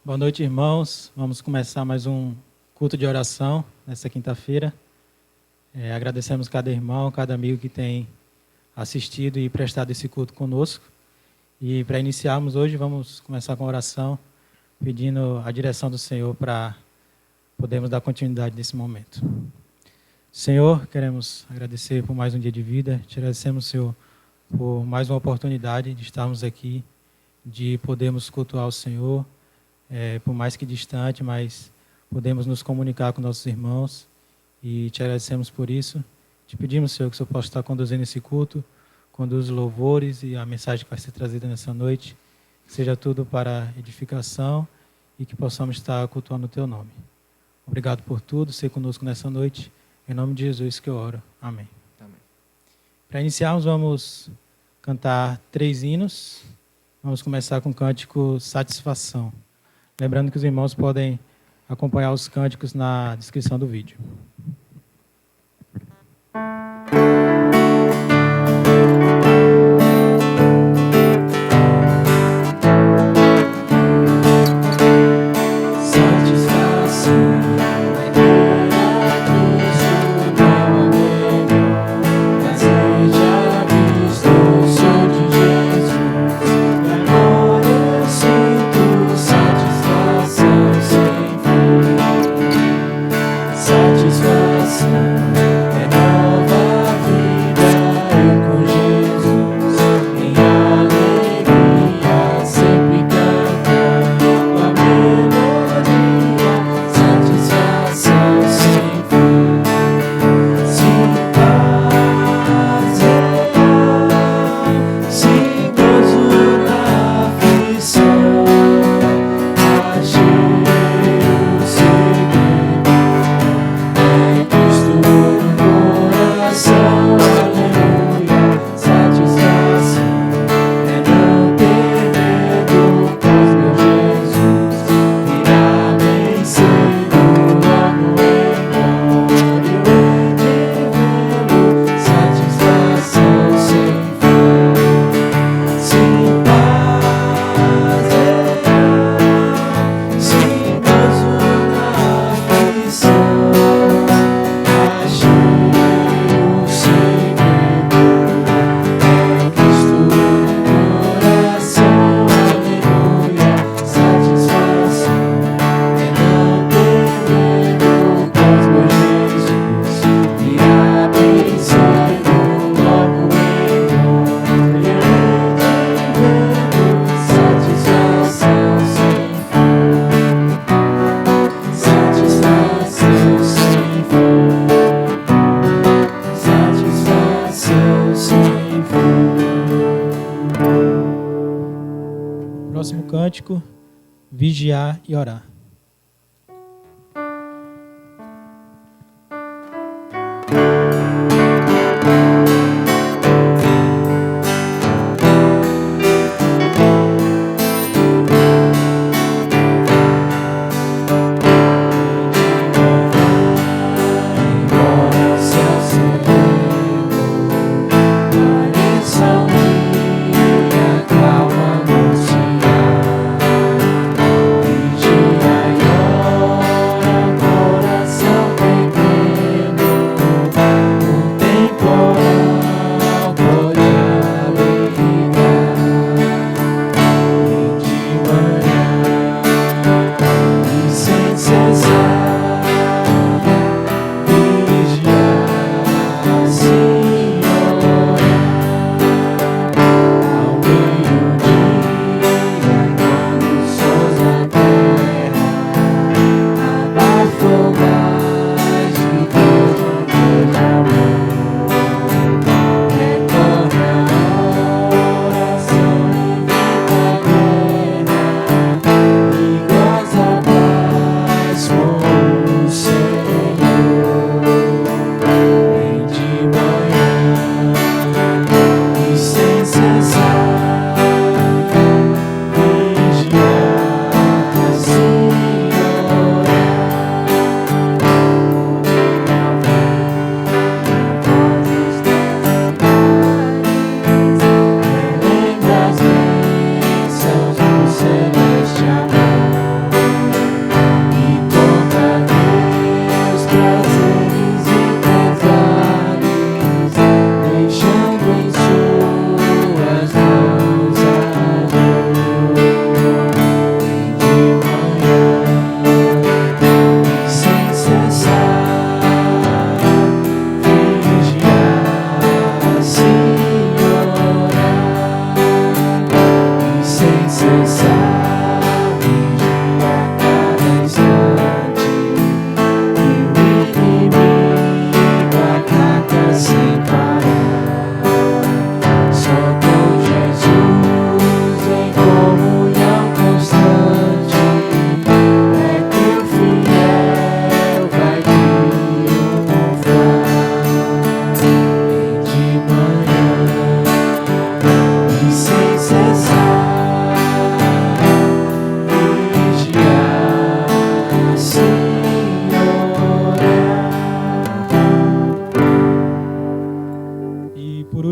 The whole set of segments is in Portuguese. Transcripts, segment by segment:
Boa noite, irmãos. Vamos começar mais um culto de oração nesta quinta-feira. Agradecemos cada irmão, cada amigo que tem assistido e prestado esse culto conosco. E para iniciarmos hoje, vamos começar com a oração, pedindo a direção do Senhor para podermos dar continuidade nesse momento. Senhor, queremos agradecer por mais um dia de vida. Te agradecemos, Senhor, por mais uma oportunidade de estarmos aqui, de podermos cultuar o Senhor. Por mais que distante, mas podemos nos comunicar com nossos irmãos e te agradecemos por isso. Te pedimos, Senhor, que o Senhor possa estar conduzindo esse culto, conduza os louvores e a mensagem que vai ser trazida nessa noite, que seja tudo para edificação e que possamos estar cultuando o Teu nome. Obrigado por tudo, ser conosco nessa noite. Em nome de Jesus que eu oro. Amém. Amém. Para iniciarmos, vamos cantar 3 hinos. Vamos começar com o cântico Satisfação. Lembrando que os irmãos podem acompanhar os cânticos na descrição do vídeo. Próximo cântico, vigiar e orar. Vigiar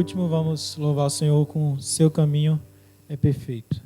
último, vamos louvar o Senhor com Seu Caminho é Perfeito.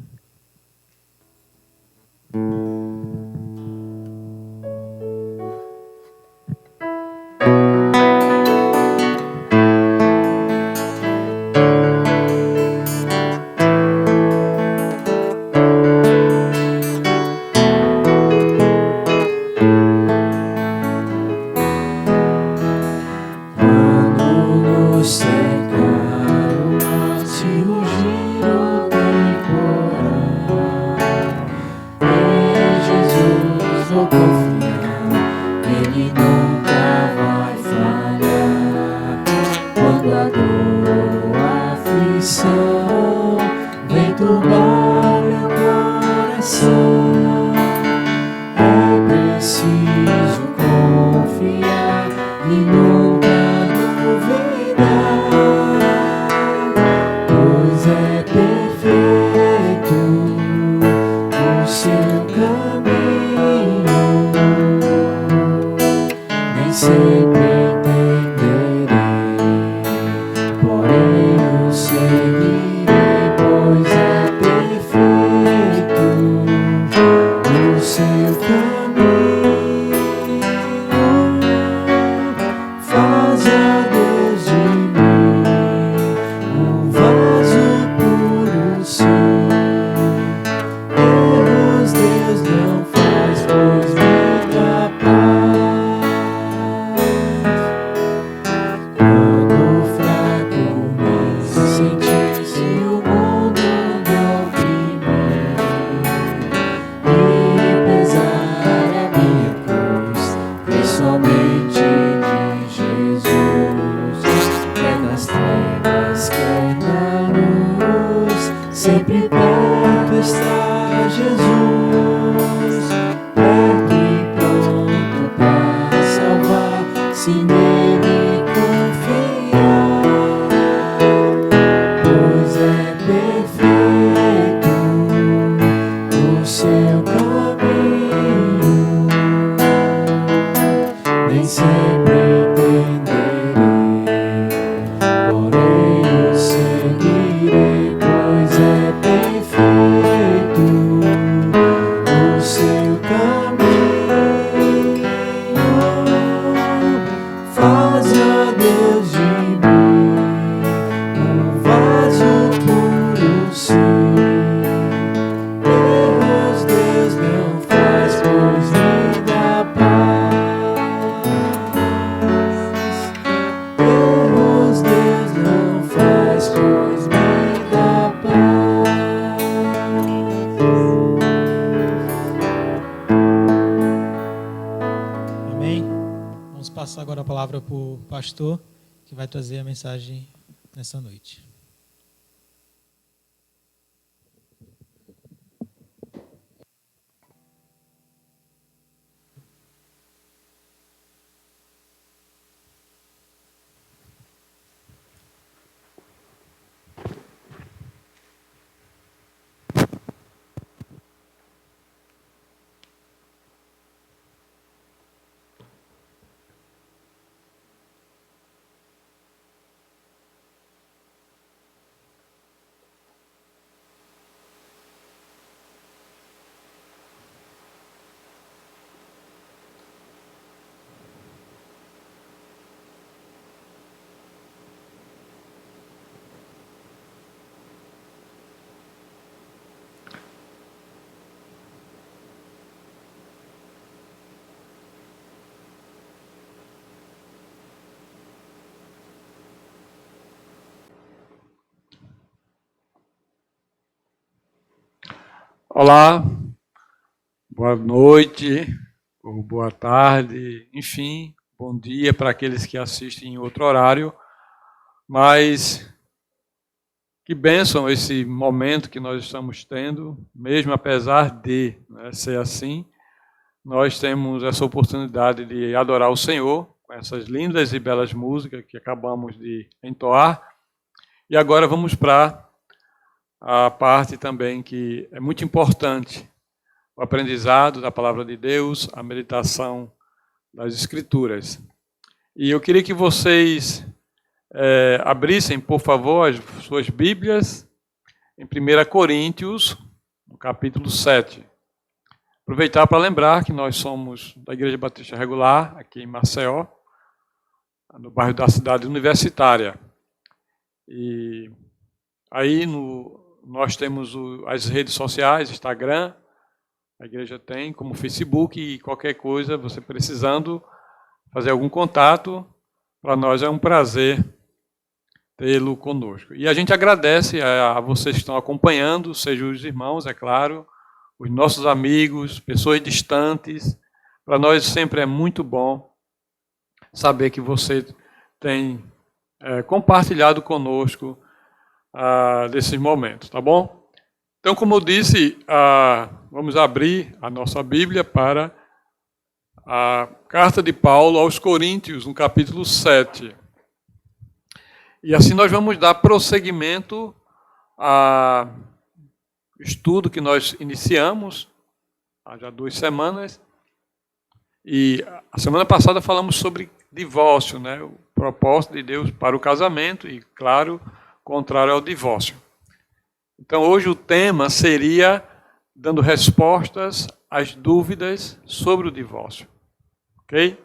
Pastor, que vai trazer a mensagem nessa noite. Olá, boa noite, ou boa tarde, enfim, bom dia para aqueles que assistem em outro horário, mas que bênção esse momento que nós estamos tendo, mesmo apesar de ser assim, nós temos essa oportunidade de adorar o Senhor com essas lindas e belas músicas que acabamos de entoar, e agora vamos para a parte também que é muito importante, o aprendizado da palavra de Deus, a meditação das Escrituras. E eu queria que vocês abrissem, por favor, as suas Bíblias em 1 Coríntios, no capítulo 7. Aproveitar para lembrar que nós somos da Igreja Batista Regular, aqui em Maceió, no bairro da Cidade Universitária. E aí nós temos as redes sociais, Instagram, a igreja tem, como Facebook, e qualquer coisa, você precisando fazer algum contato, para nós é um prazer tê-lo conosco. E a gente agradece a vocês que estão acompanhando, sejam os irmãos, é claro, os nossos amigos, pessoas distantes. Para nós sempre é muito bom saber que você tem compartilhado conosco desses momentos, tá bom? Então, como eu disse, vamos abrir a nossa Bíblia para a carta de Paulo aos Coríntios, no capítulo 7. E assim nós vamos dar prosseguimento ao estudo que nós iniciamos há já 2 semanas. E a semana passada falamos sobre divórcio, né? O propósito de Deus para o casamento e, claro, contrário ao divórcio. Então, hoje o tema seria dando respostas às dúvidas sobre o divórcio. Ok?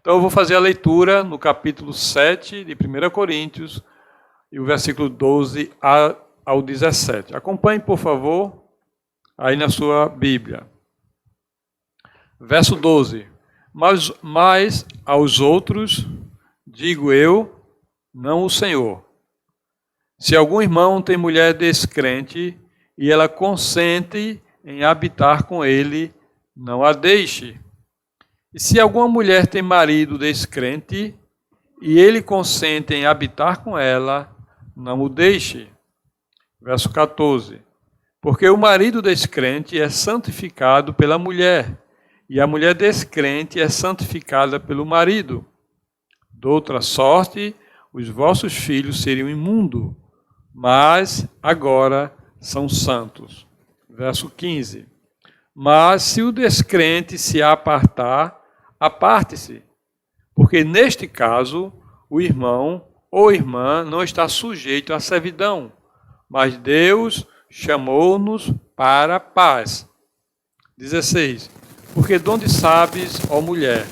Então, eu vou fazer a leitura no capítulo 7 de 1 Coríntios, e o versículo 12 ao 17. Acompanhe, por favor, aí na sua Bíblia. Verso 12. Mas aos outros digo eu, não o Senhor. Se algum irmão tem mulher descrente e ela consente em habitar com ele, não a deixe. E se alguma mulher tem marido descrente e ele consente em habitar com ela, não o deixe. Verso 14. Porque o marido descrente é santificado pela mulher, e a mulher descrente é santificada pelo marido. De outra sorte, os vossos filhos seriam imundos, mas agora são santos. Verso 15. Mas se o descrente se apartar, aparte-se, porque neste caso o irmão ou irmã não está sujeito à servidão, mas Deus chamou-nos para a paz. 16. Porque de onde sabes, ó mulher,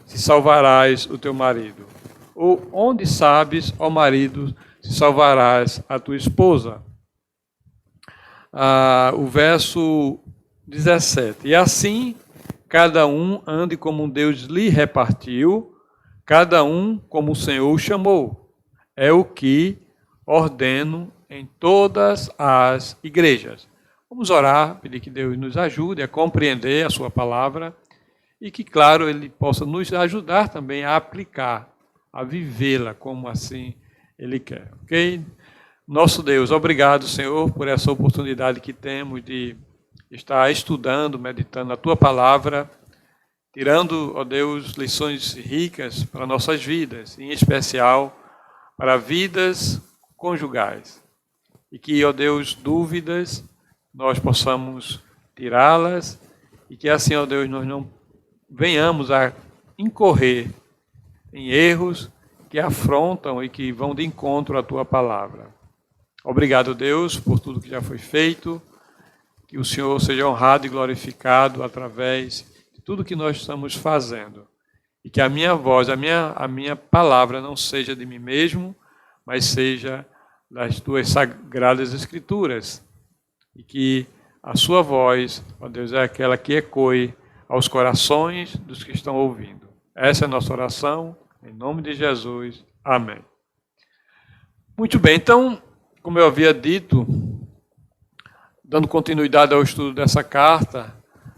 se salvarás o teu marido? Ou onde sabes, ó marido, se salvarás a tua esposa? O verso 17. E assim, cada um ande como Deus lhe repartiu, cada um como o Senhor o chamou. É o que ordeno em todas as igrejas. Vamos orar, pedir que Deus nos ajude a compreender a sua palavra e que, claro, Ele possa nos ajudar também a aplicar, a vivê-la como assim Ele quer. Ok? Nosso Deus, obrigado, Senhor, por essa oportunidade que temos de estar estudando, meditando a Tua palavra, tirando, ó Deus, lições ricas para nossas vidas, em especial para vidas conjugais. E que, ó Deus, dúvidas nós possamos tirá-las e que assim, ó Deus, nós não venhamos a incorrer em erros que afrontam e que vão de encontro à Tua palavra. Obrigado, Deus, por tudo que já foi feito, que o Senhor seja honrado e glorificado através de tudo que nós estamos fazendo e que a minha voz, a minha palavra não seja de mim mesmo, mas seja das Tuas sagradas Escrituras. E que a sua voz, ó Deus, é aquela que ecoe aos corações dos que estão ouvindo. Essa é a nossa oração, em nome de Jesus. Amém. Muito bem, então, como eu havia dito, dando continuidade ao estudo dessa carta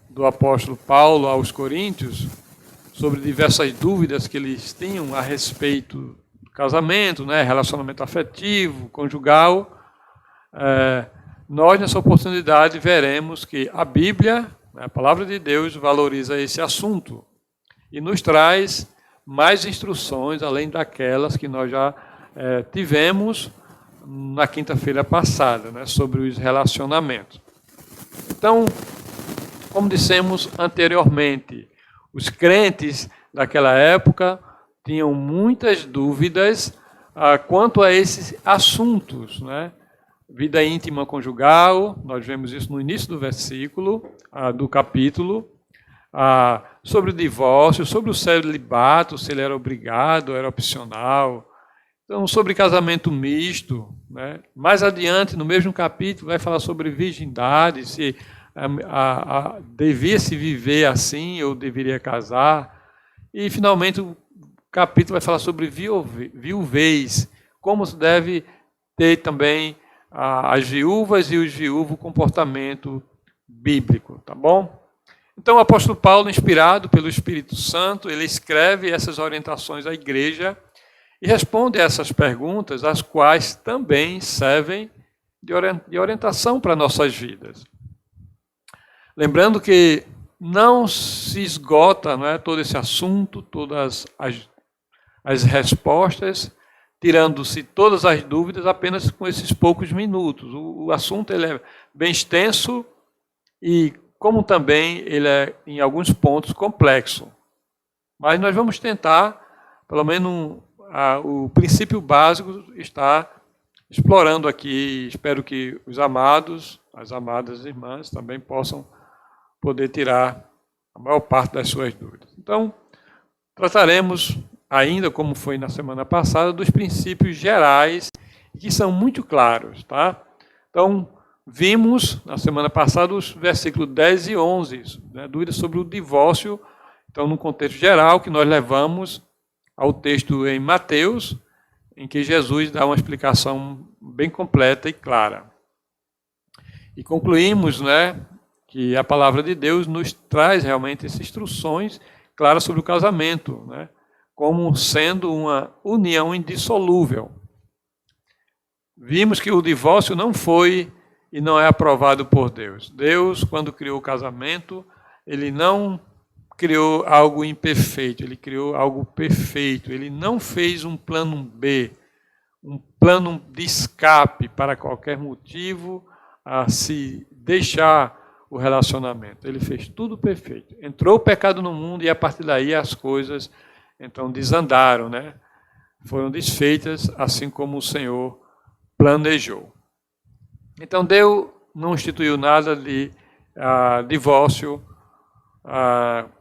do apóstolo Paulo aos Coríntios, sobre diversas dúvidas que eles tinham a respeito do casamento, né, relacionamento afetivo, conjugal, nós, nessa oportunidade, veremos que a Bíblia, a palavra de Deus, valoriza esse assunto e nos traz mais instruções, além daquelas que nós já tivemos na quinta-feira passada, né, sobre os relacionamentos. Então, como dissemos anteriormente, os crentes daquela época tinham muitas dúvidas quanto a esses assuntos, né? Vida íntima conjugal, nós vemos isso no início do versículo, do capítulo, sobre o divórcio, sobre o celibato, se ele era obrigado, era opcional. Então, sobre casamento misto, né? Mais adiante, no mesmo capítulo, vai falar sobre virgindade, se devia se viver assim ou deveria casar. E, finalmente, o capítulo vai falar sobre viuvez, como se deve ter também as viúvas e os viúvos, comportamento bíblico, tá bom? Então, o apóstolo Paulo, inspirado pelo Espírito Santo, ele escreve essas orientações à igreja e responde a essas perguntas, as quais também servem de orientação para nossas vidas. Lembrando que não se esgota, não é, todo esse assunto, todas as respostas, tirando-se todas as dúvidas apenas com esses poucos minutos. O assunto ele é bem extenso e, como também, ele é, em alguns pontos, complexo. Mas nós vamos tentar, pelo menos, o princípio básico está explorando aqui. Espero que os amados, as amadas irmãs, também possam poder tirar a maior parte das suas dúvidas. Então, trataremos ainda, como foi na semana passada, dos princípios gerais, que são muito claros, tá? Então, vimos na semana passada os versículos 10 e 11, né, dúvidas sobre o divórcio, então, no contexto geral, que nós levamos ao texto em Mateus, em que Jesus dá uma explicação bem completa e clara. E concluímos, né, que a palavra de Deus nos traz realmente essas instruções claras sobre o casamento, né, como sendo uma união indissolúvel. Vimos que o divórcio não foi e não é aprovado por Deus. Deus, quando criou o casamento, ele não criou algo imperfeito, ele criou algo perfeito. Ele não fez um plano B, um plano de escape para qualquer motivo a se deixar o relacionamento. Ele fez tudo perfeito. Entrou o pecado no mundo e a partir daí as coisas então desandaram, né? Foram desfeitas assim como o Senhor planejou. Então Deus não instituiu nada de divórcio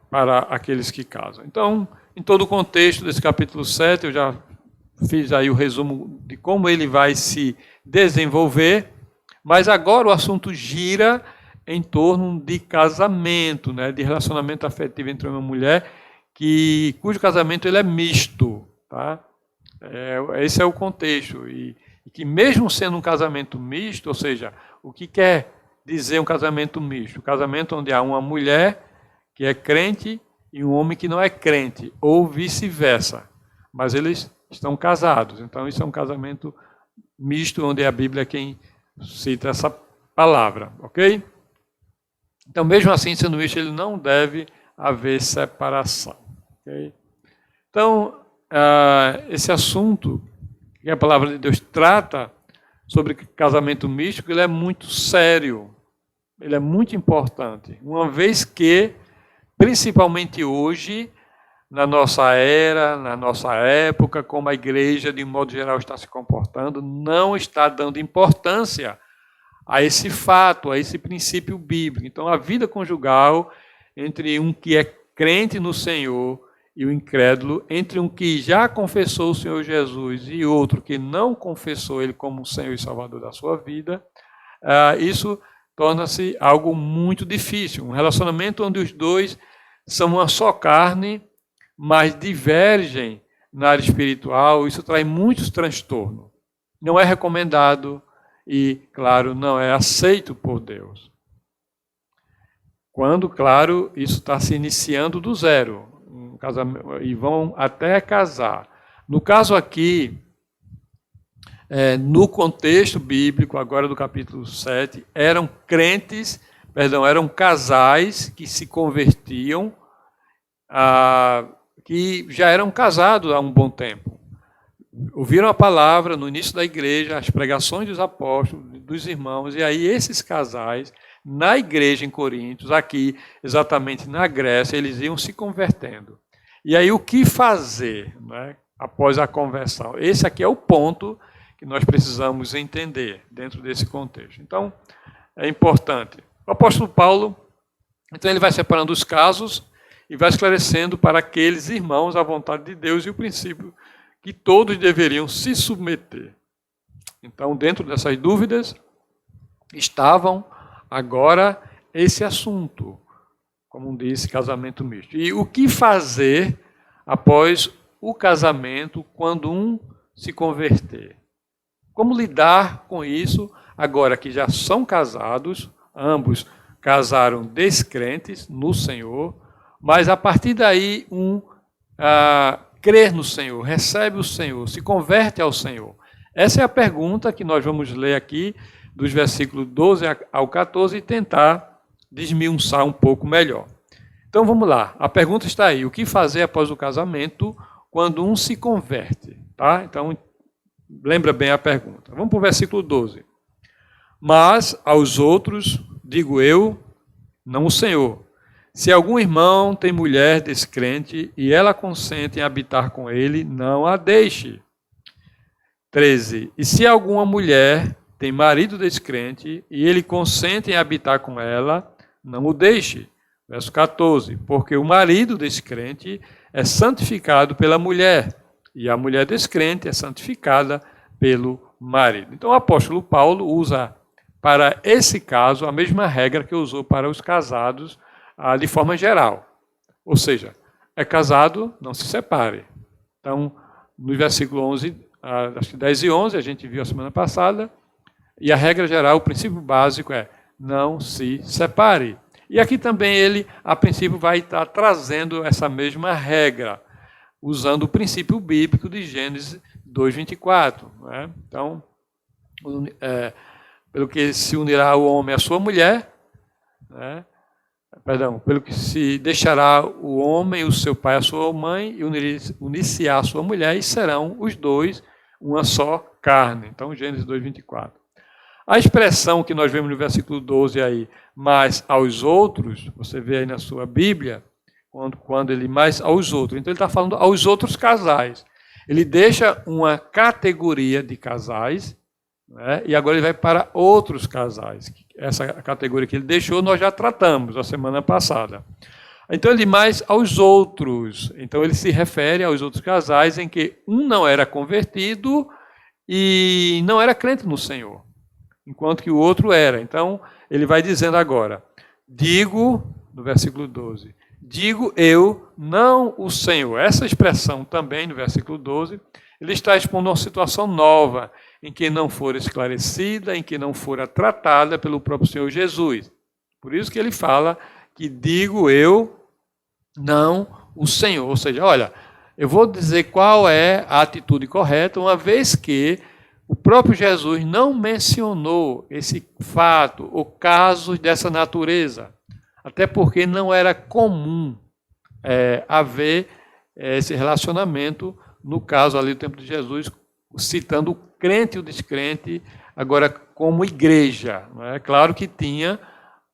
para aqueles que casam. Então, em todo o contexto desse capítulo 7, eu já fiz aí o resumo de como ele vai se desenvolver, mas agora o assunto gira em torno de casamento, né, de relacionamento afetivo entre uma mulher, cujo casamento ele é misto. Tá? Esse é o contexto. E que mesmo sendo um casamento misto, ou seja, o que quer dizer um casamento misto? Um casamento onde há uma mulher que é crente e um homem que não é crente, ou vice-versa. Mas eles estão casados. Então, isso é um casamento misto, onde a Bíblia é quem cita essa palavra. Ok? Então, mesmo assim, sendo misto, ele não deve haver separação. Okay? Então, esse assunto que a palavra de Deus trata sobre casamento místico, ele é muito sério, ele é muito importante, uma vez que, principalmente hoje, na nossa era, na nossa época, como a igreja, de um modo geral, está se comportando, não está dando importância a esse fato, a esse princípio bíblico. Então, a vida conjugal entre um que é crente no Senhor e o incrédulo, entre um que já confessou o Senhor Jesus e outro que não confessou Ele como Senhor e Salvador da sua vida, isso torna-se algo muito difícil. Um relacionamento onde os dois são uma só carne, mas divergem na área espiritual, isso traz muitos transtornos. Não é recomendado e, claro, não é aceito por Deus. Quando, claro, isso está se iniciando do zero, e vão até casar. No caso aqui, no contexto bíblico, agora do capítulo 7, eram casais que se convertiam, que já eram casados há um bom tempo. Ouviram a palavra no início da igreja, as pregações dos apóstolos, dos irmãos, e aí esses casais, na igreja em Corinto, aqui exatamente na Grécia, eles iam se convertendo. E aí o que fazer? Né? após a conversão. Esse aqui é o ponto que nós precisamos entender dentro desse contexto. Então, é importante. O apóstolo Paulo, então ele vai separando os casos e vai esclarecendo para aqueles irmãos a vontade de Deus e o princípio que todos deveriam se submeter. Então, dentro dessas dúvidas, estavam agora esse assunto, como disse, casamento misto. E o que fazer após o casamento quando um se converter? Como lidar com isso agora que já são casados, ambos casaram descrentes no Senhor, mas a partir daí crer no Senhor, recebe o Senhor, se converte ao Senhor. Essa é a pergunta que nós vamos ler aqui, dos versículos 12 ao 14, e tentar desmiuçar um pouco melhor. Então vamos lá, a pergunta está aí, o que fazer após o casamento quando um se converte? Tá? Então, lembra bem a pergunta. Vamos para o versículo 12. Mas aos outros, digo eu, não o Senhor, se algum irmão tem mulher descrente e ela consente em habitar com ele, não a deixe. 13. E se alguma mulher tem marido descrente e ele consente em habitar com ela, não o deixe. Verso 14. Porque o marido descrente é santificado pela mulher, e a mulher descrente é santificada pelo marido. Então o apóstolo Paulo usa para esse caso a mesma regra que usou para os casados de forma geral. Ou seja, é casado, não se separe. Então, no versículo 11, acho que 10 e 11, a gente viu a semana passada, e a regra geral, o princípio básico é não se separe. E aqui também ele, a princípio, vai estar trazendo essa mesma regra, usando o princípio bíblico de Gênesis 2:24. Né? Então, pelo que se unirá o homem à sua mulher, né? Pelo que se deixará o homem, o seu pai, a sua mãe, e unir-se à sua mulher, e serão os dois uma só carne. Então, Gênesis 2:24. A expressão que nós vemos no versículo 12 aí, mas aos outros, você vê aí na sua Bíblia, quando ele mais aos outros. Então, ele está falando aos outros casais. Ele deixa uma categoria de casais, né, e agora ele vai para outros casais. Essa categoria que ele deixou, nós já tratamos a semana passada. Então, ele mais aos outros. Então, ele se refere aos outros casais em que um não era convertido e não era crente no Senhor, enquanto que o outro era. Então, ele vai dizendo agora, digo, no versículo 12, digo eu, não o Senhor. Essa expressão também, no versículo 12, ele está expondo uma situação nova, em que não for esclarecida, em que não fora tratada pelo próprio Senhor Jesus. Por isso que ele fala que digo eu, não o Senhor. Ou seja, olha, eu vou dizer qual é a atitude correta, uma vez que o próprio Jesus não mencionou esse fato ou casos dessa natureza, até porque não era comum haver esse relacionamento, no caso ali do tempo de Jesus, citando o crente e o descrente, agora como igreja. Não é? Claro que tinha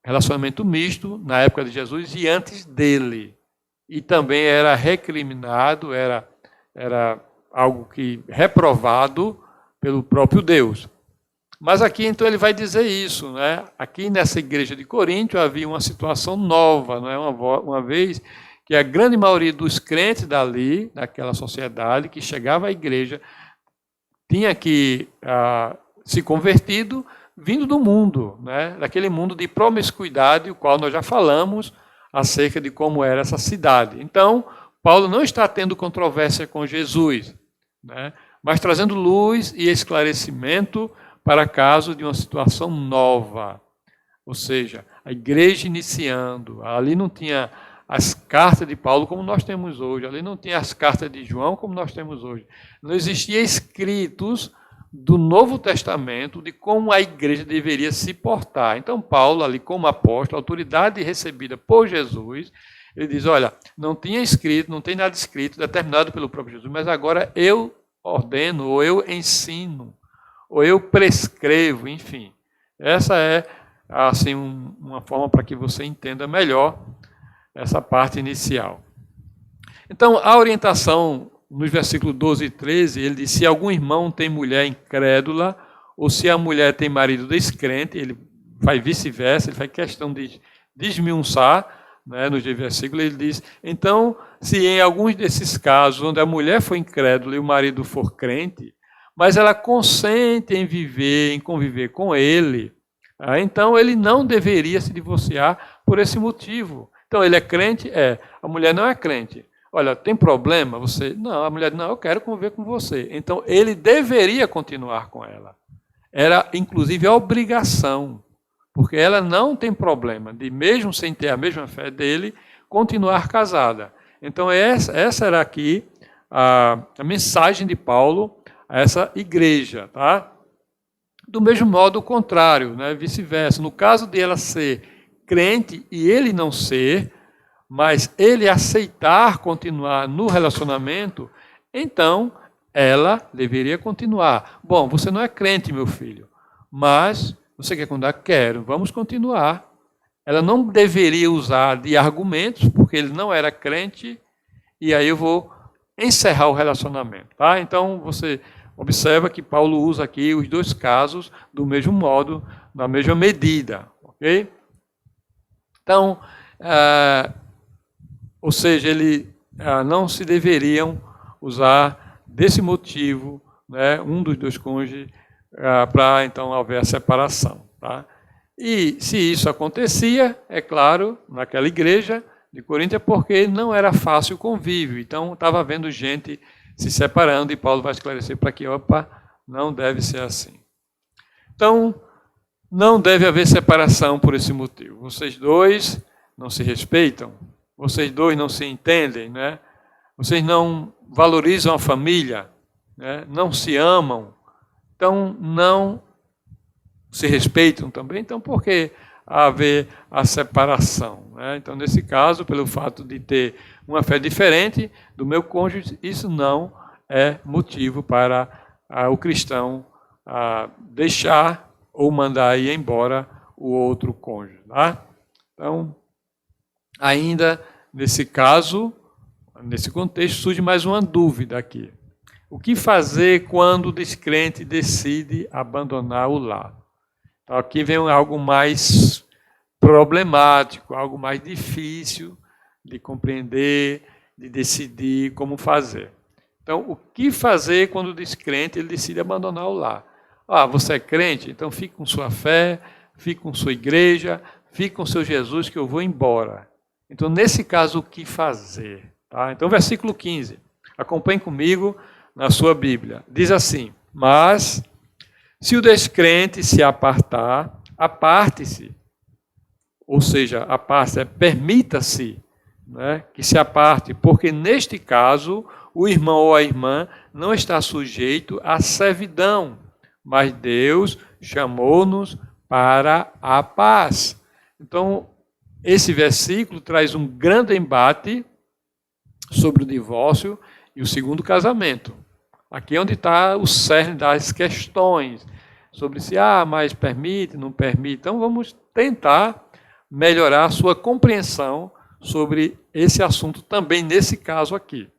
relacionamento misto na época de Jesus e antes dele. E também era recriminado, era algo que reprovado pelo próprio Deus. Mas aqui, então, ele vai dizer isso. Né? Aqui nessa igreja de Corinto havia uma situação nova, não é? Uma vez que a grande maioria dos crentes dali, daquela sociedade, que chegava à igreja, tinha que se convertido vindo do mundo, né? Daquele mundo de promiscuidade, o qual nós já falamos acerca de como era essa cidade. Então, Paulo não está tendo controvérsia com Jesus, né? Mas trazendo luz e esclarecimento para caso de uma situação nova. Ou seja, a igreja iniciando, ali não tinha as cartas de Paulo como nós temos hoje, ali não tinha as cartas de João como nós temos hoje. Não existia escritos do Novo Testamento de como a igreja deveria se portar. Então Paulo, ali como apóstolo, autoridade recebida por Jesus, ele diz, olha, não tinha escrito, não tem nada escrito, determinado pelo próprio Jesus, mas agora eu ordeno, ou eu ensino, ou eu prescrevo, enfim. Essa é assim, uma forma para que você entenda melhor essa parte inicial. Então, a orientação nos versículos 12 e 13, ele diz, se algum irmão tem mulher incrédula, ou se a mulher tem marido descrente, ele faz vice-versa, ele faz questão de desmiuçar, né, no versículo, ele diz, então, se em alguns desses casos, onde a mulher for incrédula e o marido for crente, mas ela consente em viver, em conviver com ele, então ele não deveria se divorciar por esse motivo. Então, ele é crente? É. A mulher não é crente. Olha, tem problema? Você? Não, a mulher, não, eu quero conviver com você. Então, ele deveria continuar com ela. Era, inclusive, a obrigação, porque ela não tem problema de, mesmo sem ter a mesma fé dele, continuar casada. Então, essa era aqui a mensagem de Paulo a essa igreja, tá? Do mesmo modo, o contrário, né? Vice-versa. No caso de ela ser crente e ele não ser, mas ele aceitar continuar no relacionamento, então ela deveria continuar. Bom, você não é crente, meu filho, mas você quer continuar? Quero, vamos continuar. Ela não deveria usar de argumentos, porque ele não era crente, e aí eu vou encerrar o relacionamento. Tá? Então, você observa que Paulo usa aqui os dois casos do mesmo modo, na mesma medida. Ok? Então, ou seja, ele não se deveriam usar desse motivo, né, um dos dois cônjuges, para então haver a separação. Tá? E se isso acontecia, é claro, naquela igreja de Corinto, é porque não era fácil o convívio. Então, estava havendo gente se separando, e Paulo vai esclarecer para que, opa, não deve ser assim. Então, não deve haver separação por esse motivo. Vocês dois não se respeitam, vocês dois não se entendem, né? Vocês não valorizam a família, né? Não se amam, então não se respeitam também. Então, por que haver a separação? Né? Então, nesse caso, pelo fato de ter uma fé diferente do meu cônjuge, isso não é motivo para o cristão deixar ou mandar ir embora o outro cônjuge. Tá? Então, ainda nesse caso, nesse contexto, surge mais uma dúvida aqui. O que fazer quando o descrente decide abandonar o lar? Então, aqui vem algo mais problemático, algo mais difícil de compreender, de decidir como fazer. Então, o que fazer quando o descrente ele decide abandonar o lar? Você é crente? Então fique com sua fé, fique com sua igreja, fique com seu Jesus que eu vou embora. Então, nesse caso, o que fazer? Tá? Então, versículo 15. Acompanhe comigo na sua Bíblia. Diz assim, mas se o descrente se apartar, aparte-se. Ou seja, aparte-se, permita-se, né, que se aparte, porque neste caso, o irmão ou a irmã não está sujeito à servidão, mas Deus chamou-nos para a paz. Então, esse versículo traz um grande embate sobre o divórcio e o segundo casamento. Aqui é onde está o cerne das questões, sobre se, mas permite, não permite. Então, vamos tentar melhorar a sua compreensão sobre esse assunto também nesse caso aqui.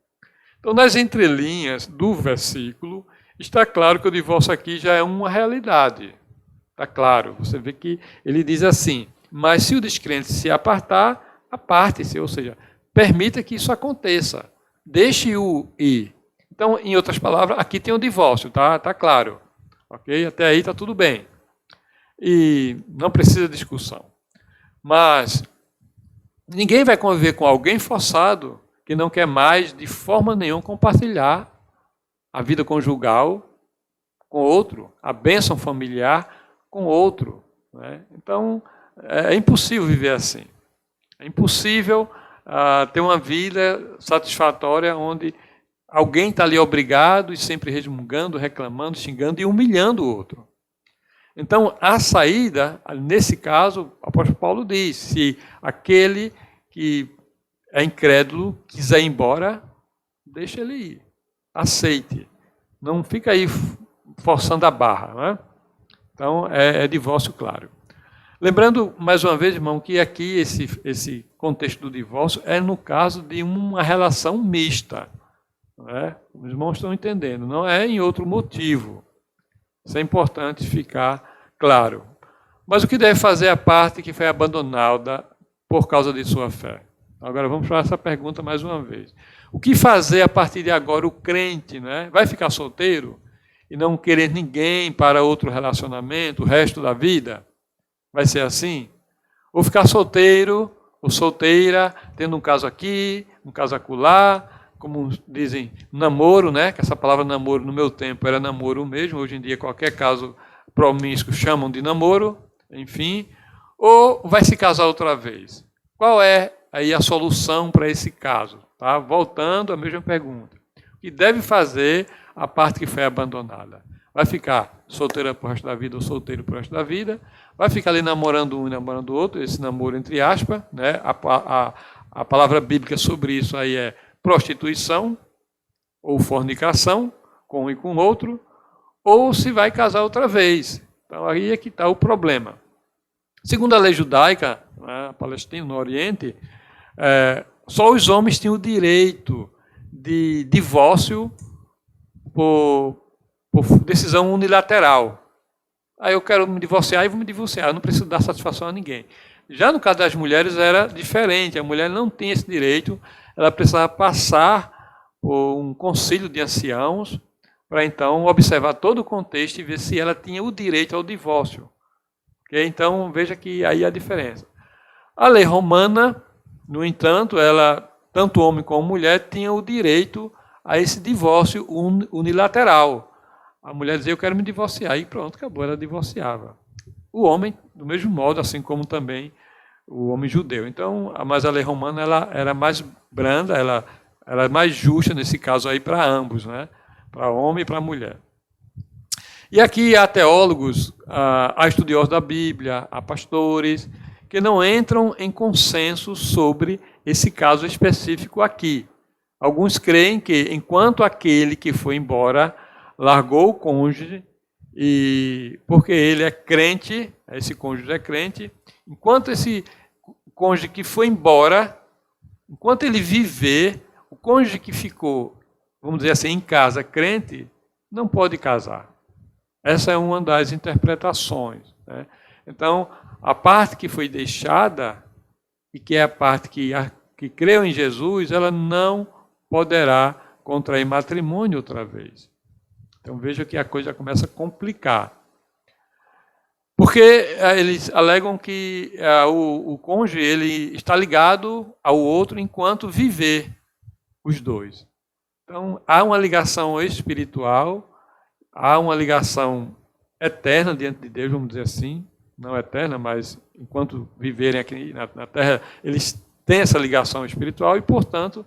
Então, nas entrelinhas do versículo, está claro que o divórcio aqui já é uma realidade. Está claro, você vê que ele diz assim, mas se o descrente se apartar, aparte-se, ou seja, permita que isso aconteça, deixe-o ir. Então, em outras palavras, aqui tem o divórcio, tá claro. Ok? Até aí está tudo bem. E não precisa de discussão. Mas ninguém vai conviver com alguém forçado que não quer mais, de forma nenhuma, compartilhar a vida conjugal com outro, a bênção familiar com outro. Né? Então, é impossível viver assim. É impossível ter uma vida satisfatória onde alguém está ali obrigado e sempre resmungando, reclamando, xingando e humilhando o outro. Então, a saída, nesse caso, o apóstolo Paulo diz, se aquele que é incrédulo quiser ir embora, deixa ele ir. Aceite. Não fica aí forçando a barra. Né? Então, é divórcio, claro. Lembrando, mais uma vez, irmão, que aqui esse contexto do divórcio é no caso de uma relação mista. Não é? Os irmãos estão entendendo, não é em outro motivo. Isso é importante ficar claro. Mas o que deve fazer a parte que foi abandonada por causa de sua fé? Agora vamos para essa pergunta mais uma vez. O que fazer a partir de agora o crente, né? Vai ficar solteiro e não querer ninguém para outro relacionamento o resto da vida? Vai ser assim? Ou ficar solteiro ou solteira, tendo um caso aqui, um caso acolá, como dizem, namoro, né? Que essa palavra namoro no meu tempo era namoro mesmo, hoje em dia qualquer caso promíscuo chamam de namoro, enfim. Ou vai se casar outra vez? Qual é aí a solução para esse caso? Tá? Voltando à mesma pergunta. O que deve fazer a parte que foi abandonada? Vai ficar solteira para o resto da vida ou solteiro para o resto da vida? Vai ficar ali namorando um e namorando o outro, esse namoro entre aspas, né? A palavra bíblica sobre isso aí é prostituição ou fornicação, com um e com o outro, ou se vai casar outra vez. Então aí é que está o problema. Segundo a lei judaica, né, Palestina, no Oriente, só os homens tinham o direito de divórcio por decisão unilateral. Aí eu quero me divorciar e vou me divorciar, eu não preciso dar satisfação a ninguém. Já no caso das mulheres era diferente, a mulher não tinha esse direito, ela precisava passar por um concílio de anciãos para então observar todo o contexto e ver se ela tinha o direito ao divórcio. Okay? Então veja que aí a diferença. A lei romana, no entanto, tanto homem como mulher tinham o direito a esse divórcio unilateral. A mulher dizia, eu quero me divorciar, e pronto, acabou, ela divorciava. O homem, do mesmo modo, assim como também o homem judeu. Então, mas a lei romana ela era mais branda, ela era mais justa nesse caso aí para ambos, né? Para homem e para mulher. E aqui há teólogos, há estudiosos da Bíblia, há pastores, que não entram em consenso sobre esse caso específico aqui. Alguns creem que, enquanto aquele que foi embora largou o cônjuge, e porque ele é crente, esse cônjuge é crente, enquanto esse cônjuge que foi embora, enquanto ele viver, o cônjuge que ficou, vamos dizer assim, em casa, crente, não pode casar. Essa é uma das interpretações, né? Então, a parte que foi deixada, e que é a parte que creu em Jesus, ela não poderá contrair matrimônio outra vez. Então veja que a coisa começa a complicar. Porque eles alegam que o cônjuge ele está ligado ao outro enquanto viver os dois. Então há uma ligação espiritual, há uma ligação eterna diante de Deus, vamos dizer assim. Não eterna, mas enquanto viverem aqui na Terra, eles têm essa ligação espiritual e, portanto,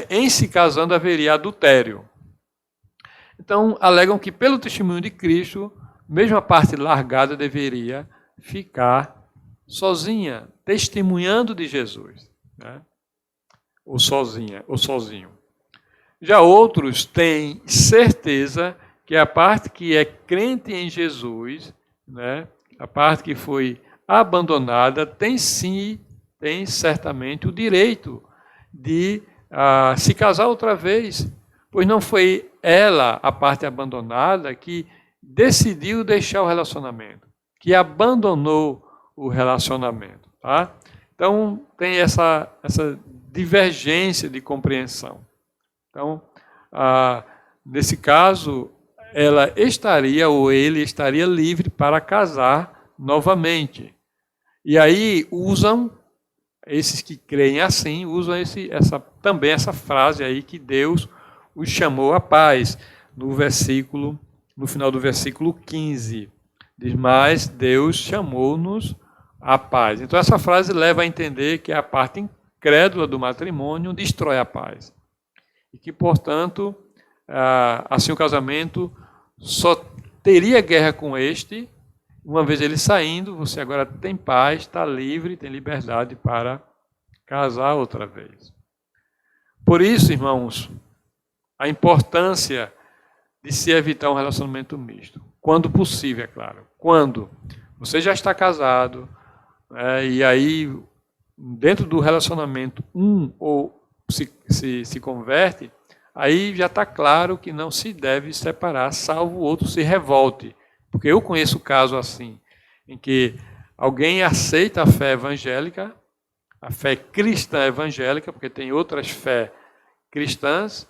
em se casando haveria adultério. Então, alegam que pelo testemunho de Cristo, mesmo a parte largada deveria ficar sozinha, testemunhando de Jesus, né? Ou sozinha, ou sozinho. Já outros têm certeza que a parte que é crente em Jesus, né, a parte que foi abandonada, tem certamente o direito de se casar outra vez, pois não foi ela, a parte abandonada, que decidiu deixar o relacionamento, que abandonou o relacionamento. Tá? Então, tem essa divergência de compreensão. Então, nesse caso, ela estaria, ou ele estaria livre para casar novamente. E aí usam, esses que creem assim, usam também essa frase aí que Deus os chamou à paz, no final do versículo 15. Diz, mas Deus chamou-nos à paz. Então essa frase leva a entender que a parte incrédula do matrimônio destrói a paz. E que, portanto, assim o casamento só teria guerra com este, uma vez ele saindo, você agora tem paz, está livre, tem liberdade para casar outra vez. Por isso, irmãos, a importância de se evitar um relacionamento misto. Quando possível, é claro. Quando você já está casado, e aí, dentro do relacionamento, ou se converte, aí já está claro que não se deve separar, salvo o outro se revolte. Porque eu conheço casos assim, em que alguém aceita a fé evangélica, a fé cristã evangélica, porque tem outras fé cristãs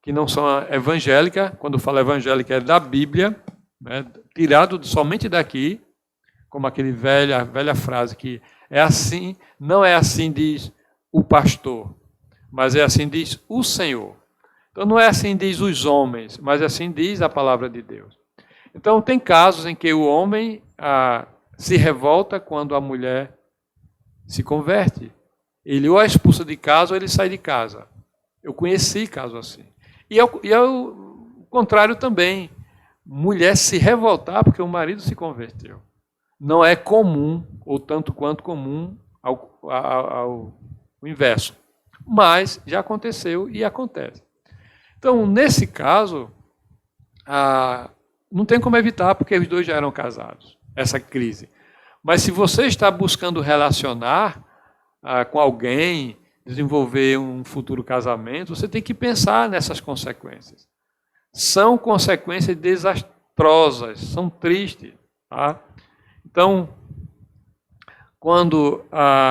que não são evangélicas. Quando falo evangélica é da Bíblia, né, tirado somente daqui, como aquele velha frase que é assim, não é assim diz o pastor, mas é assim diz o Senhor. Então não é assim diz os homens, mas assim diz a palavra de Deus. Então tem casos em que o homem se revolta quando a mulher se converte. Ele ou é expulso de casa ou ele sai de casa. Eu conheci casos assim. E é o contrário também. Mulher se revoltar porque o marido se converteu. Não é comum, ou tanto quanto comum, ao inverso. Mas já aconteceu e acontece. Então, nesse caso, não tem como evitar, porque os dois já eram casados, essa crise. Mas se você está buscando relacionar com alguém, desenvolver um futuro casamento, você tem que pensar nessas consequências. São consequências desastrosas, são tristes. Tá? Então, quando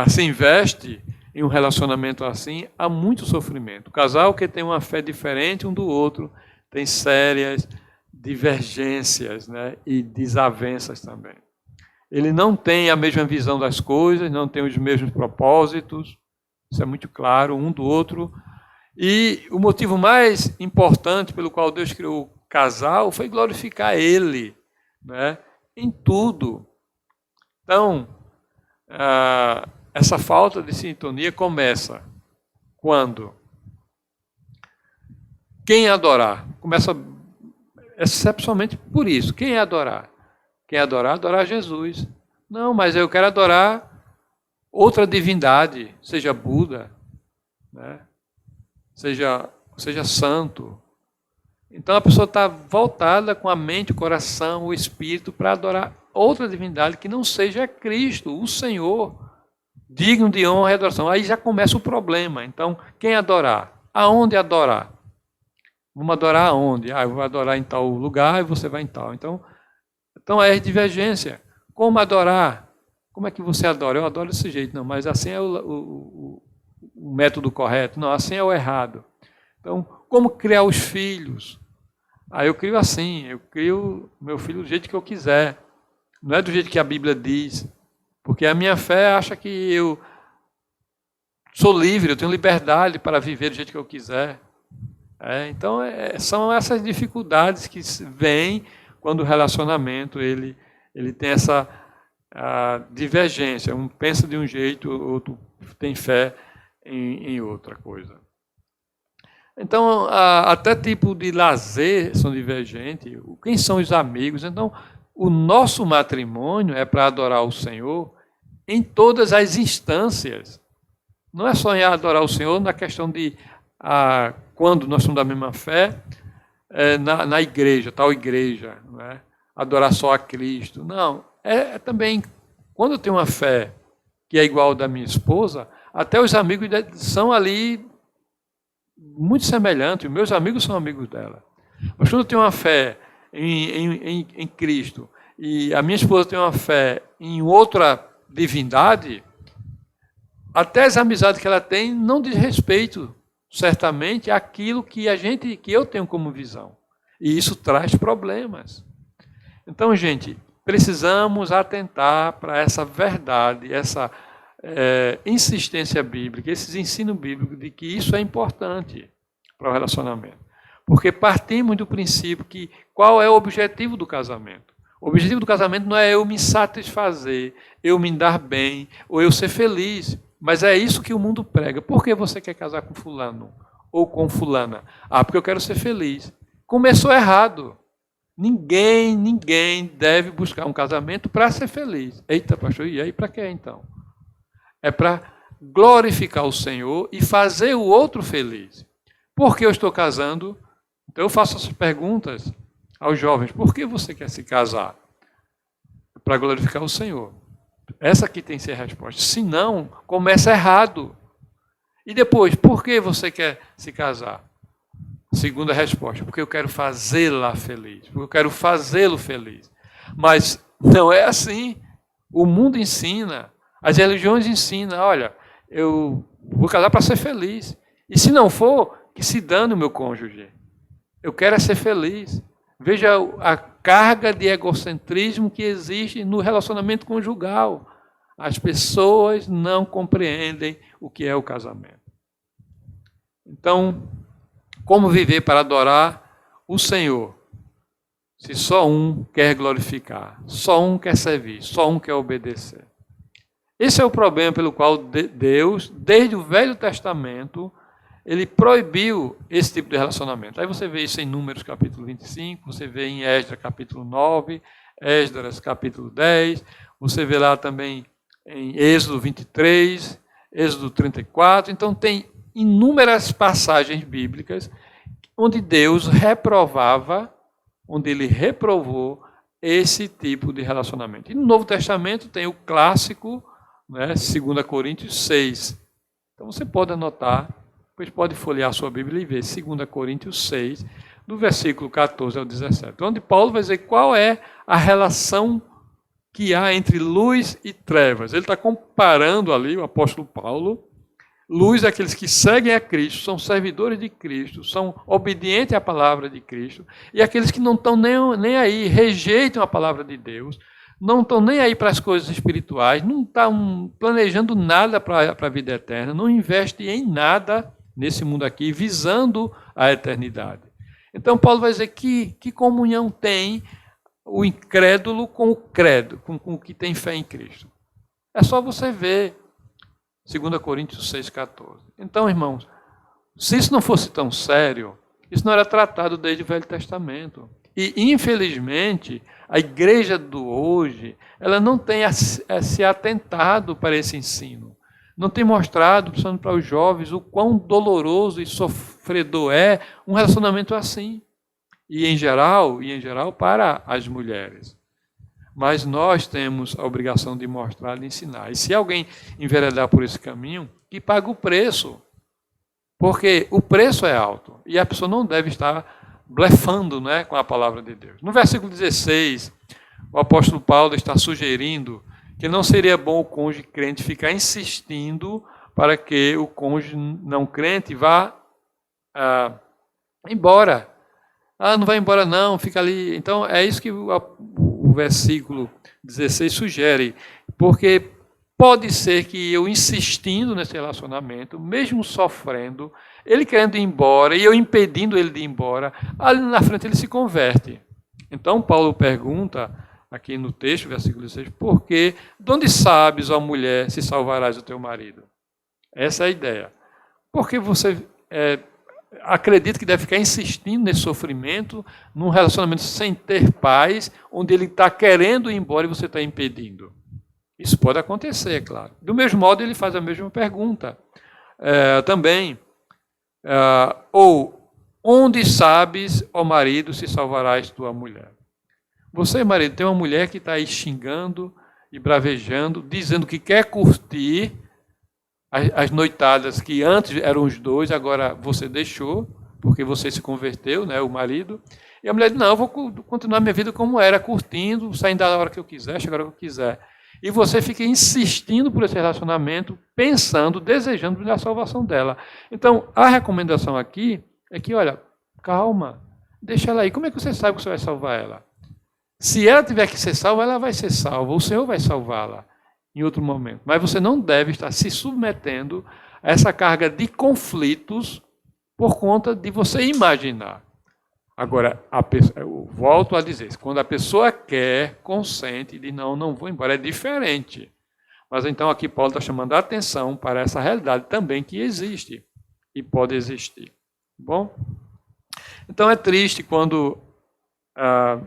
se investe em um relacionamento assim, há muito sofrimento. O casal que tem uma fé diferente um do outro tem sérias divergências, né, e desavenças também. Ele não tem a mesma visão das coisas, não tem os mesmos propósitos, isso é muito claro, um do outro. E o motivo mais importante pelo qual Deus criou o casal foi glorificar Ele, né, em tudo. Então, essa falta de sintonia começa quando quem adorar, começa excepcionalmente por isso. Quem adorar? Quem adorar Jesus. Não, mas eu quero adorar outra divindade, seja Buda, né? seja santo. Então a pessoa está voltada com a mente, o coração, o espírito para adorar outra divindade que não seja Cristo, o Senhor, digno de honra e adoração. Aí já começa o problema. Então, quem adorar? Aonde adorar? Vamos adorar aonde? Eu vou adorar em tal lugar e você vai em tal. Então é divergência. Como adorar? Como é que você adora? Eu adoro desse jeito. Não, mas assim é o método correto. Não, assim é o errado. Então, como criar os filhos? Eu crio assim. Eu crio meu filho do jeito que eu quiser. Não é do jeito que a Bíblia diz. Porque a minha fé acha que eu sou livre, eu tenho liberdade para viver do jeito que eu quiser. Então, são essas dificuldades que vêm quando o relacionamento ele tem essa divergência. Um pensa de um jeito, o outro tem fé em outra coisa. Então, até tipo de lazer são divergentes. Quem são os amigos? Então, o nosso matrimônio é para adorar o Senhor em todas as instâncias. Não é só em adorar o Senhor na questão de quando nós somos da mesma fé, na igreja, tal igreja, não é? Adorar só a Cristo. Não, é também, quando eu tenho uma fé que é igual da minha esposa, até os amigos são ali muito semelhantes, meus amigos são amigos dela. Mas quando eu tenho uma fé em Cristo e a minha esposa tem uma fé em outra divindade, até as amizades que ela tem não diz respeito certamente aquilo que eu tenho como visão. E isso traz problemas. Então, gente, precisamos atentar para essa verdade, essa insistência bíblica, esses ensinos bíblicos de que isso é importante para o relacionamento. Porque partimos do princípio que qual é o objetivo do casamento? O objetivo do casamento não é eu me satisfazer, eu me dar bem, ou eu ser feliz. Mas é isso que o mundo prega. Por que você quer casar com fulano? Ou com fulana? Porque eu quero ser feliz. Começou errado. Ninguém deve buscar um casamento para ser feliz. Eita, pastor, e aí para quê então? É para glorificar o Senhor e fazer o outro feliz. Por que eu estou casando? Então eu faço essas perguntas aos jovens. Por que você quer se casar? Para glorificar o Senhor. Essa aqui tem que ser a resposta. Se não, começa errado. E depois, por que você quer se casar? Segunda resposta, porque eu quero fazê-la feliz, porque eu quero fazê-lo feliz. Mas não é assim. O mundo ensina, as religiões ensinam, olha, eu vou casar para ser feliz. E se não for, que se dane o meu cônjuge. Eu quero é ser feliz. Veja a carga de egocentrismo que existe no relacionamento conjugal. As pessoas não compreendem o que é o casamento. Então, como viver para adorar o Senhor? Se só um quer glorificar, só um quer servir, só um quer obedecer. Esse é o problema pelo qual Deus, desde o Velho Testamento, ele proibiu esse tipo de relacionamento. Aí você vê isso em Números capítulo 25, você vê em Esdras capítulo 9, Esdras capítulo 10, você vê lá também em Êxodo 23, Êxodo 34. Então tem inúmeras passagens bíblicas onde Deus reprovava, onde ele reprovou esse tipo de relacionamento. E no Novo Testamento tem o clássico, né, 2 Coríntios 6. Então você pode anotar, depois pode folhear a sua Bíblia e ver 2 Coríntios 6, do versículo 14 ao 17, onde Paulo vai dizer qual é a relação que há entre luz e trevas. Ele está comparando ali, o apóstolo Paulo, luz é aqueles que seguem a Cristo, são servidores de Cristo, são obedientes à palavra de Cristo, e aqueles que não estão nem aí, rejeitam a palavra de Deus, não estão nem aí para as coisas espirituais, não estão planejando nada para a vida eterna, não investem em nada nesse mundo aqui, visando a eternidade. Então Paulo vai dizer que comunhão tem o incrédulo com o credo, com o que tem fé em Cristo. É só você ver 2 Coríntios 6,14. Então, irmãos, se isso não fosse tão sério, isso não era tratado desde o Velho Testamento. E, infelizmente, a igreja do hoje, ela não tem se atentado para esse ensino. Não tem mostrado, principalmente para os jovens, o quão doloroso e sofredor é um relacionamento assim. E em geral, para as mulheres. Mas nós temos a obrigação de mostrar e ensinar. E se alguém enveredar por esse caminho, que pague o preço. Porque o preço é alto. E a pessoa não deve estar blefando, né, com a palavra de Deus. No versículo 16, o apóstolo Paulo está sugerindo que não seria bom o cônjuge crente ficar insistindo para que o cônjuge não crente vá embora. Não vai embora não, fica ali. Então, é isso que o versículo 16 sugere. Porque pode ser que eu insistindo nesse relacionamento, mesmo sofrendo, ele querendo ir embora e eu impedindo ele de ir embora, ali na frente ele se converte. Então, Paulo pergunta, aqui no texto, versículo 16, porque de onde sabes, ó mulher, se salvarás o teu marido? Essa é a ideia. Porque você acredita que deve ficar insistindo nesse sofrimento, num relacionamento sem ter paz, onde ele está querendo ir embora e você está impedindo. Isso pode acontecer, é claro. Do mesmo modo, ele faz a mesma pergunta. Também, ou onde sabes, ó marido, se salvarás tua mulher? Você, marido, tem uma mulher que está aí xingando e bravejando, dizendo que quer curtir as noitadas que antes eram os dois, agora você deixou, porque você se converteu, né, o marido. E a mulher diz, não, eu vou continuar minha vida como era, curtindo, saindo da hora que eu quiser, chegar a hora que eu quiser. E você fica insistindo por esse relacionamento, pensando, desejando a salvação dela. Então, a recomendação aqui é que, olha, calma, deixa ela aí. Como é que você sabe que você vai salvar ela? Se ela tiver que ser salva, ela vai ser salva. O Senhor vai salvá-la em outro momento. Mas você não deve estar se submetendo a essa carga de conflitos por conta de você imaginar. Agora, eu volto a dizer, quando a pessoa quer, consente, e diz, não vou embora, é diferente. Mas então aqui Paulo está chamando a atenção para essa realidade também que existe e pode existir. Bom? Então é triste quando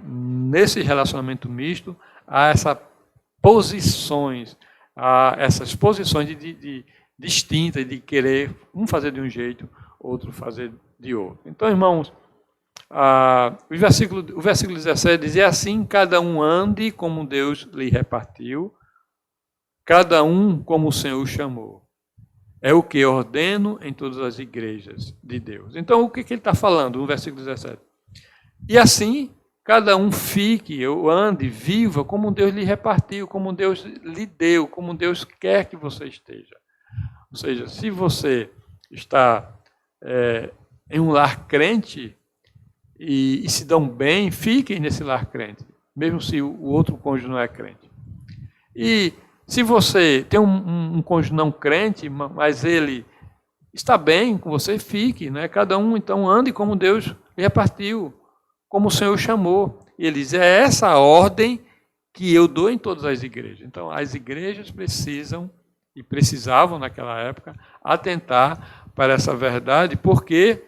nesse relacionamento misto há essas posições distintas de querer um fazer de um jeito, outro fazer de outro. Então, irmãos, o versículo 17 diz, assim cada um ande como Deus lhe repartiu, cada um como o Senhor chamou. É o que ordeno em todas as igrejas de Deus. Então, o que ele está falando no versículo 17? E assim, cada um fique, ou ande, viva como Deus lhe repartiu, como Deus lhe deu, como Deus quer que você esteja. Ou seja, se você está em um lar crente e se dão bem, fiquem nesse lar crente, mesmo se o outro cônjuge não é crente. E se você tem um cônjuge não crente, mas ele está bem com você, fique. Né? Cada um, então, ande como Deus lhe repartiu, como o Senhor chamou. E ele diz, é essa a ordem que eu dou em todas as igrejas. Então, as igrejas precisam, e precisavam naquela época, atentar para essa verdade, porque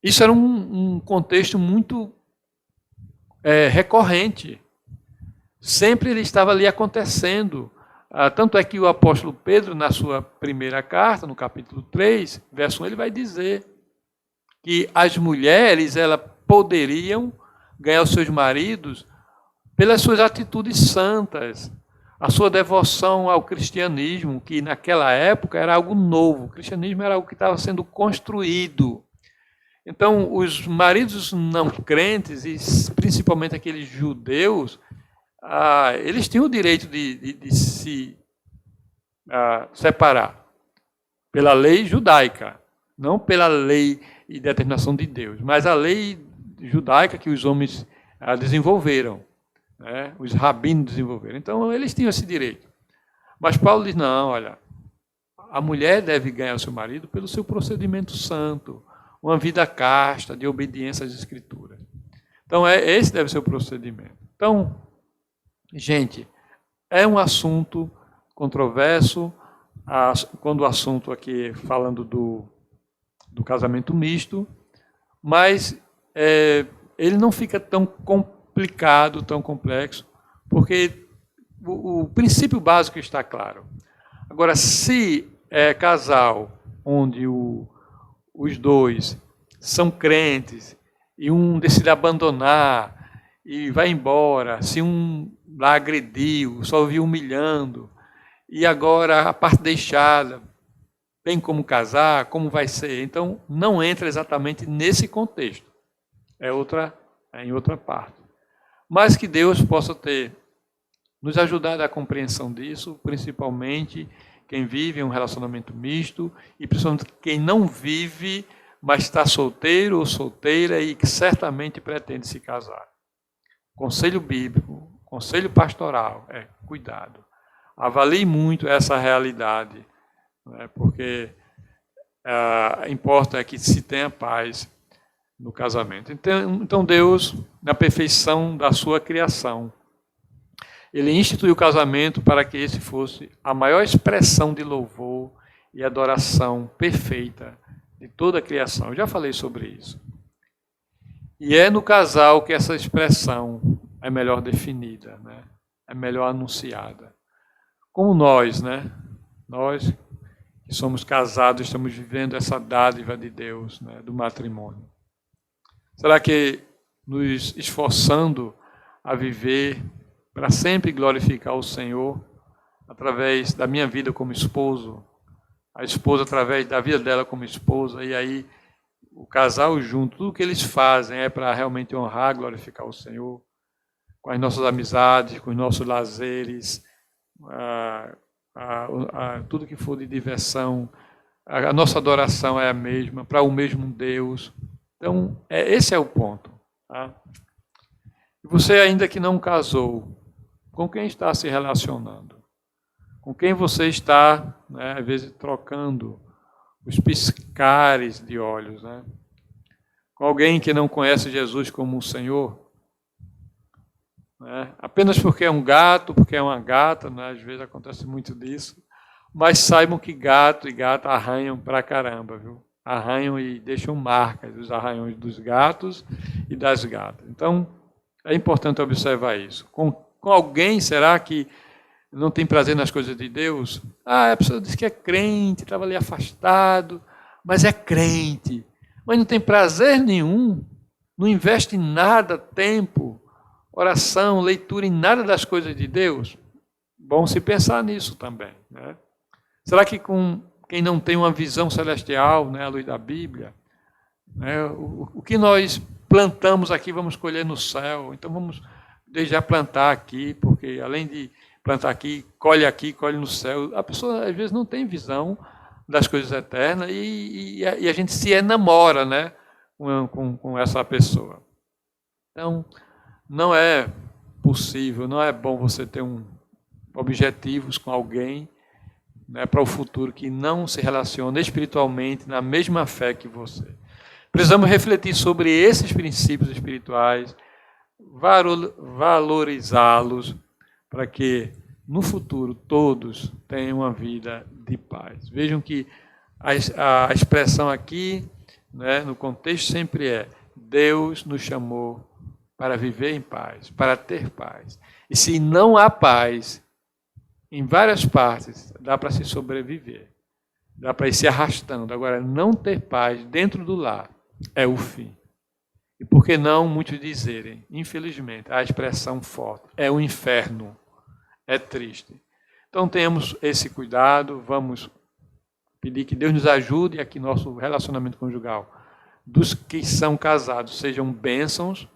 isso era um contexto muito recorrente. Sempre ele estava ali acontecendo. Tanto é que o apóstolo Pedro, na sua primeira carta, no capítulo 3, verso 1, ele vai dizer que as mulheres elas poderiam ganhar os seus maridos pelas suas atitudes santas, a sua devoção ao cristianismo, que naquela época era algo novo. O cristianismo era algo que estava sendo construído. Então, os maridos não crentes, e principalmente aqueles judeus, eles tinham o direito de se separar pela lei judaica, não pela lei e determinação de Deus, mas a lei judaica que os homens desenvolveram, né? Os rabinos desenvolveram. Então, eles tinham esse direito. Mas Paulo diz, não, olha, a mulher deve ganhar o seu marido pelo seu procedimento santo, uma vida casta, de obediência às Escrituras. Então, esse deve ser o procedimento. Então, gente, é um assunto controverso, quando o assunto aqui, falando do casamento misto, mas ele não fica tão complicado, tão complexo, porque o princípio básico está claro. Agora, se é casal onde os dois são crentes e um decide abandonar e vai embora, se um lá agrediu, só viu humilhando, e agora a parte deixada, tem como casar, como vai ser? Então, não entra exatamente nesse contexto. É em outra parte. Mas que Deus possa nos ajudar a compreensão disso, principalmente quem vive um relacionamento misto e principalmente quem não vive, mas está solteiro ou solteira e que certamente pretende se casar. Conselho bíblico, conselho pastoral, cuidado. Avalie muito essa realidade, né, porque importa que se tenha paz no casamento. Então Deus, na perfeição da sua criação, Ele instituiu o casamento para que esse fosse a maior expressão de louvor e adoração perfeita de toda a criação. Eu já falei sobre isso. E é no casal que essa expressão é melhor definida, né? É melhor anunciada. Como nós, né? Nós que somos casados, estamos vivendo essa dádiva de Deus, né? Do matrimônio. Será que nos esforçando a viver para sempre glorificar o Senhor através da minha vida como esposo, a esposa através da vida dela como esposa, e aí o casal junto, tudo que eles fazem é para realmente honrar, glorificar o Senhor, com as nossas amizades, com os nossos lazeres, tudo que for de diversão, a nossa adoração é a mesma, para o mesmo Deus. Então, esse é o ponto. Tá? E você ainda que não casou, com quem está se relacionando? Com quem você está, né, às vezes, trocando os piscares de olhos, né? Com alguém que não conhece Jesus como um Senhor? Né? Apenas porque é um gato, porque é uma gata, né? Às vezes acontece muito disso. Mas saibam que gato e gata arranham pra caramba, viu? Arranham e deixam marcas, os arranhões dos gatos e das gatas. Então, é importante observar isso. Com alguém, será que não tem prazer nas coisas de Deus? A pessoa diz que é crente, estava ali afastado, mas é crente. Mas não tem prazer nenhum, não investe em nada, tempo, oração, leitura, em nada das coisas de Deus. Bom se pensar nisso também, né? Será que com quem não tem uma visão celestial, né, à luz da Bíblia, né, o que nós plantamos aqui vamos colher no céu? Então vamos deixar plantar aqui, porque além de plantar aqui, colhe no céu. A pessoa às vezes não tem visão das coisas eternas e a gente se enamora, né, com essa pessoa. Então, não é possível, não é bom você ter objetivos com alguém, né, para o futuro que não se relaciona espiritualmente na mesma fé que você. Precisamos refletir sobre esses princípios espirituais, valorizá-los, para que no futuro todos tenham uma vida de paz. Vejam que a expressão aqui, né, no contexto sempre é: Deus nos chamou para viver em paz, para ter paz. E se não há paz, em várias partes, dá para se sobreviver. Dá para ir se arrastando. Agora, não ter paz dentro do lar é o fim. E por que não muitos dizerem, infelizmente, a expressão forte, é o inferno, é triste. Então tenhamos esse cuidado, vamos pedir que Deus nos ajude a que nosso relacionamento conjugal dos que são casados sejam bênçãos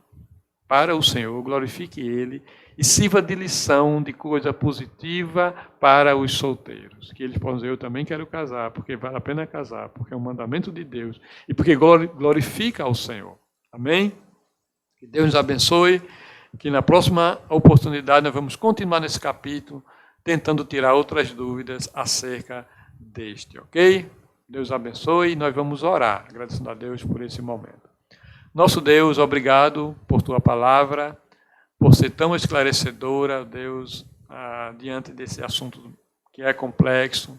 para o Senhor, glorifique Ele e sirva de lição, de coisa positiva para os solteiros. Que eles possam dizer, eu também quero casar, porque vale a pena casar, porque é um mandamento de Deus e porque glorifica ao Senhor. Amém? Que Deus nos abençoe, que na próxima oportunidade nós vamos continuar nesse capítulo, tentando tirar outras dúvidas acerca deste, ok? Deus abençoe e nós vamos orar, agradecendo a Deus por esse momento. Nosso Deus, obrigado por Tua palavra, por ser tão esclarecedora, Deus, diante desse assunto que é complexo.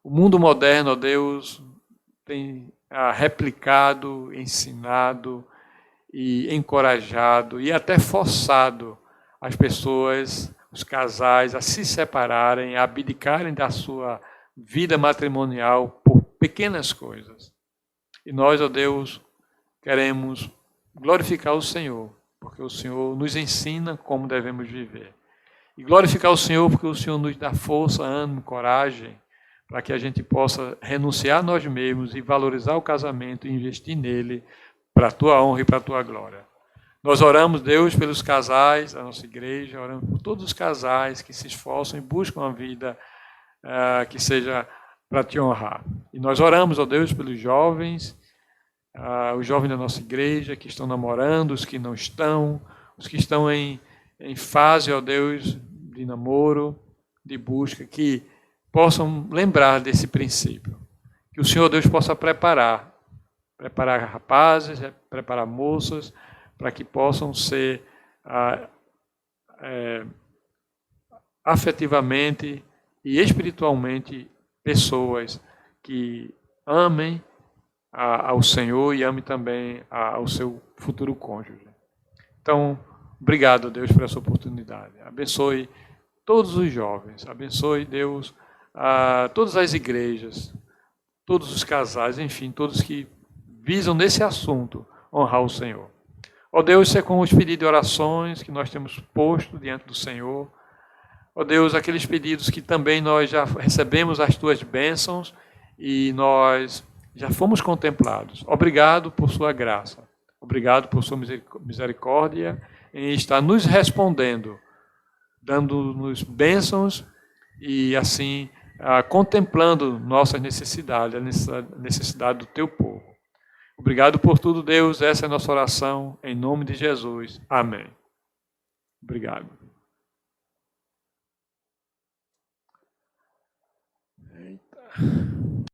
O mundo moderno, Deus, tem replicado, ensinado e encorajado e até forçado as pessoas, os casais, a se separarem, a abdicarem da sua vida matrimonial por pequenas coisas. E nós, ó Deus, queremos glorificar o Senhor, porque o Senhor nos ensina como devemos viver. E glorificar o Senhor porque o Senhor nos dá força, ânimo, coragem, para que a gente possa renunciar a nós mesmos e valorizar o casamento e investir nele para a Tua honra e para a Tua glória. Nós oramos, Deus, pelos casais da nossa igreja, oramos por todos os casais que se esforçam e buscam uma vida que seja para Te honrar. E nós oramos, ó Deus, pelos jovens, os jovens da nossa igreja que estão namorando, os que não estão, os que estão em fase, ó Deus, de namoro, de busca, que possam lembrar desse princípio. Que o Senhor Deus possa preparar rapazes, preparar moças, para que possam ser afetivamente e espiritualmente pessoas que amem ao Senhor e amem também ao seu futuro cônjuge. Então, obrigado, Deus, por essa oportunidade. Abençoe todos os jovens, abençoe, Deus, todas as igrejas, todos os casais, enfim, todos que visam nesse assunto honrar o Senhor. Ó Deus, isso é com os pedidos de orações que nós temos posto diante do Senhor. Ó Deus, aqueles pedidos que também nós já recebemos as Tuas bênçãos e nós já fomos contemplados. Obrigado por Sua graça. Obrigado por Sua misericórdia em estar nos respondendo, dando-nos bênçãos e assim contemplando nossas necessidades, a necessidade do Teu povo. Obrigado por tudo, Deus. Essa é a nossa oração, em nome de Jesus. Amém. Obrigado. Eita.